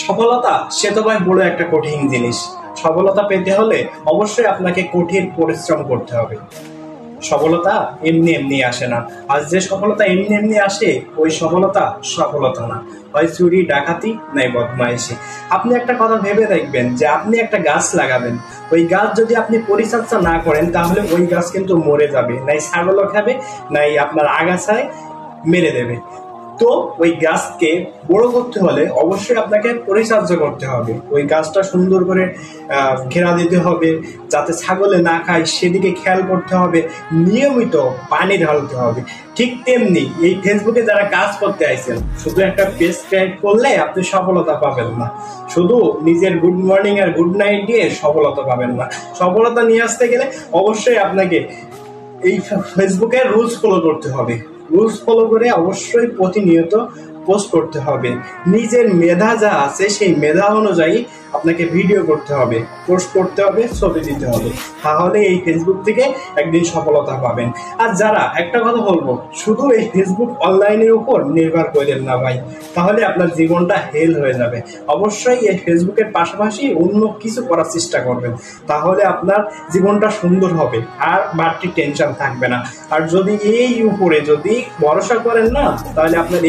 সফলতা সে তো ভাই বড় একটা কঠিন জিনিস। সফলতা পেতে হলে অবশ্যই আপনাকে কঠিন পরিশ্রম করতে হবে। সফলতা এমনি এমনি আসে না। আর যে সফলতা এমনি এমনি আসে ওই সফলতা সফলতা না, হয় চুরি ডাকাতি নাই বদমাইশি। আপনি একটা কথা ভেবে দেখবেন যে আপনি একটা গাছ লাগাবেন, ওই গাছ যদি আপনি পরিচর্যা না করেন তাহলে ওই গাছ কিন্তু মরে যাবে, নাই ছাগলও খাবে, নাই আপনার আগাছায় মেরে দেবে। তো ওই গাছকে বড় করতে হলে অবশ্যই আপনাকে পরিচর্যা করতে হবে, ওই গাছটা সুন্দর করে ঘেরা দিতে হবে যাতে ছাগলে না খায়, সেদিকে খেয়াল করতে হবে, নিয়মিত পানি ঢালতে হবে। ঠিক তেমনি এই ফেসবুকে যারা কাজ করতে আইছেন, শুধু একটা পেজ ক্রিয়েট করলে আপনি সফলতা পাবেন না, শুধু নিজের গুড মর্নিং আর গুড নাইট দিয়ে সফলতা পাবেন না। সফলতা নিয়ে আসতে গেলে অবশ্যই আপনাকে এই ফেসবুকে রুলস ফলো করতে হবে। রুলস ফলো করে অবশ্যই প্রতিনিয়ত পোস্ট করতে হবে। নিজের মেধা যা আছে সেই মেধা অনুযায়ী আপনাকে ভিডিও করতে হবে, পোস্ট করতে হবে, ছবি দিতে হবে, তাহলে এই ফেসবুক থেকে একদিন সফলতা পাবেন। আর যারা, একটা কথা বলবো, শুধু এই ফেসবুক অনলাইনের উপর নির্ভর করেন না ভাই, তাহলে আপনার জীবনটা হেল হয়ে যাবে। অবশ্যই এই ফেসবুকের পাশাপাশি অন্য কিছু করার চেষ্টা করবেন, তাহলে আপনার জীবনটা সুন্দর হবে আর বাড়তি টেনশন থাকবে না। আর যদি এই উপরে যদি ভরসা করেন না, তাহলে আপনার